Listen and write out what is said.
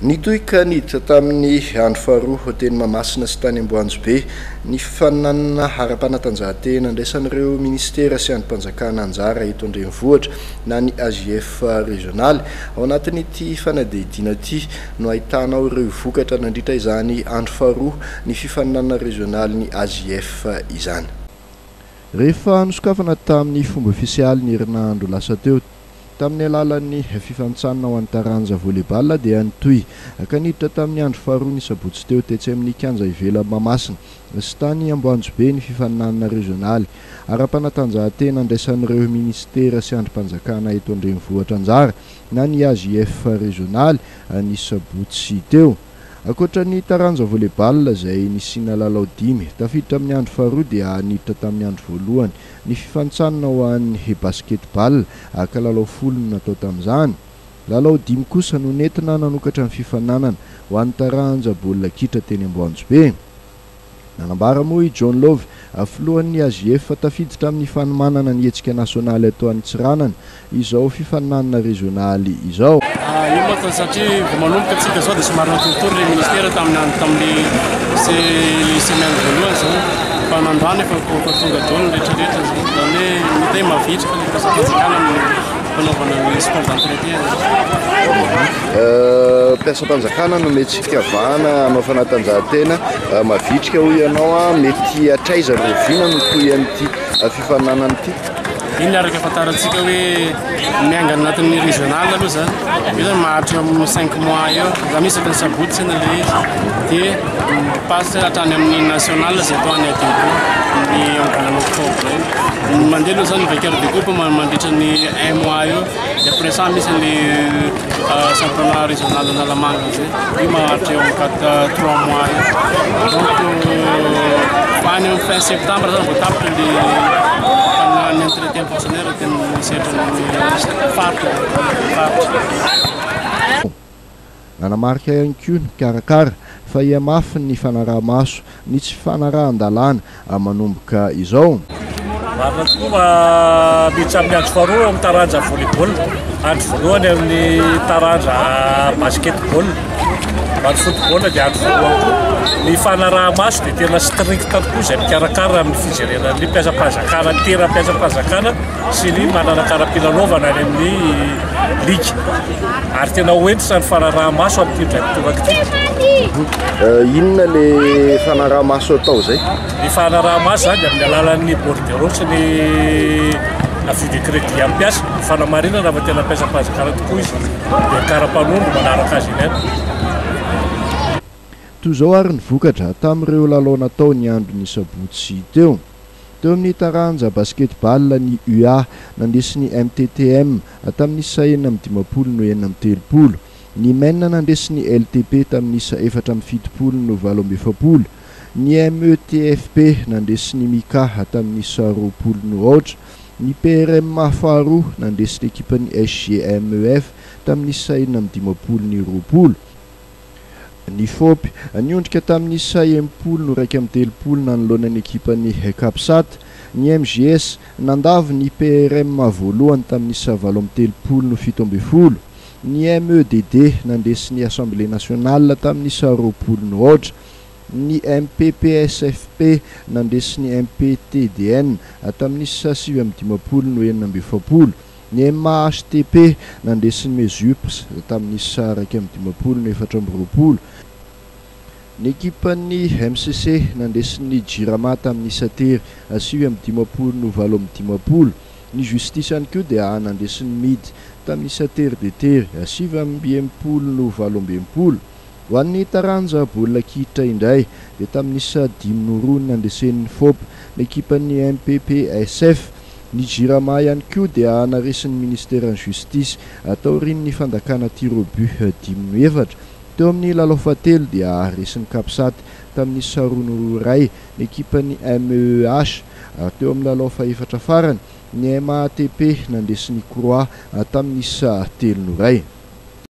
Nitohy ka niditra tamin'ny andro faharoa teny Mahamasina sy tany Amboanjobe ny fifaninanana ara-panatanjahan-tena handraisan'ireo Ministera sy andrim-panjakana anjara eto an-drenivohitra na ny ASIEF Rezionaly. Ao anatin'ity fanadihadiana ity no ahitanao ireo vokatra nandritra izany andro faharoa ny fifaninanana rezionaly ny ASIEF izany. Rehefa nosokafana tamin'ny fomba ofisialy ny herinandro lasa teo tamin'ny alalan'ny fifanitsanina ho an'ny taranja volleyball dia Nitohy ka niditra tamin'ny andro faharoa ny sabotsy teo tetsy amin'ny kianja ivela Mahamasina sy tany Amboanjobe ny fifaninanana rezionaly ara-panatanjahan-tena handraisan'ireo Ministera sy andrim-panjakana eto an-drenivohitra anjara na ny ASIEF Rezionaly ny sabotsy teo. Akoatra ny taranja volleyball izay nisina lalao 5 tafiditra amin'ny andro faharoa dia niditra tamin'ny andro voalohany ny fifanitsanina ho an'ny basketball ka lalao 10 natao tamin'izany. Lalao 5 kosa no nentina nanokatra ny fifaninanana ho an'ny taranja baolina kitra teny Amboanjobe. Nanambara moa i John Love filohan'ny ASIEF tafiditra amin'ny fanomanana ny hetsika nasionaly atao any Tsiranana izao fifaninanana rezionaly izao. Io moa satria vao manomboka antsika zao dia somary natoritoro le Ministera tamin'ny semaine voalohany zao fa nandroany efa tonga daholo rehetrarehetra zany hoe mety mavitra fa le mpiasa-panjakana ny fanaovana ny sport d'entretien. Mpiasa-panjakana no metsika vahana hanao fanatanjahan-tena mavitrika hoy ianao mety hatraiza rovina no toy an'ity fifaninanana ity. Iny araka fantarantsika hoe miangana anatin'ny rezionaly aloha zany io zany maharitra amin'ny 5 mois eo za misy ny sabotsy na le izy dia passe hatrany amin'ny national zay atao any adinko ny angalana octobre mandeha aloha zany vainqueur de coupe mandritra ny 1 mois eo dia après ça misy ny championnat régional analamanga zay io maharitra eo amin'ny 3 mois eo donc any amin'ny fin septembre zany vao tapitra ny entretien fonctionnaire tena misedra ny faritra. Nanamarika ihany koa ny karakara fa iamafy ny fanaraha-maso ny tsy fanarahan-dalàna manomboka izao. Marina tokoa miditra amin'ny andro faharoa amin'ny taranja volleyball, andro voalohany amin'ny taranja basketball, andro football dia andro voalohany koa. Ny fanaraha-maso dia tena strict tokoa izay mikarakara amin'ny fijerena ny mpiasa-panjakana, tena mpiasa-panjakana sy ny mananakaram-pilalaovana any amin'ny liga. Ary tena hoentitra ny fanaraha-maso amin'ity indray mitonaka ity. Inona le fanaraha-maso atao zay? Ny fanaraha-maso zany amin'ny alalan'ny bordereau sy ny avis de crédit amin'ny mpiasa. Fanamarinana fa tena mpiasa-panjakana tokoa izy dia kara-panondro manaraka azy iny. Toy izao ary ny vokatra tamin'ireo lalao natao ny andro ny sabotsy teo. Teo amin'ny taranja basketball ny UA nandesiny MTTM tamin'ny isa 950 no 930. Ny men nandesiny LTP tamin'ny isa 470 no 770. Ny METFP nandesiny Mika tamin'ny isa 20 no 8. Ny PRM faharoa nandesiny ekipan'ny SGMEF tamin'ny isa 950 ny 20. Ny FOP niondrika tamin'ny isa 10 no 130 nanoloanany ekipan'ny Kapsat. Ny MGS nandavy ny PRM voalohany tamin'ny isa 730 no 700. Ny MEDD nandesiny Assemblée nationale tamin'ny isa 20 no 8. Ny MPPSFP nandesiny MPTDN tamin'ny isa 750 no 970. Ny MAHTP nandesiny Mesups tamin'ny isa 150 no 420. Ny ekipan'ny MCC nandesiny Jirama tamin'ny isa 3 750 no 750. Ny Justice ihany koa dia nandesiny Mid tamin'ny isa 3 de tery 720 no 720. Ho an'ny taranja baolina kitra indray dia tamin'ny isa 5 no 2 nandesen'ny FOP n'ekipan'ny MPPSF. Ny Jirama ihany koa dia naresin'ny Ministera ny Justice atao rin'ny fandakana tiro but 14. Teo amin'ny lalao fahatelo dia resin'ny Kapsat tamin'ny isa 2 ray n'ekipan'ny MEH. Teo amin'ny lalao fahaefatra farany ny MATP nandesin'ny Croix tamin'ny isa 3 ray.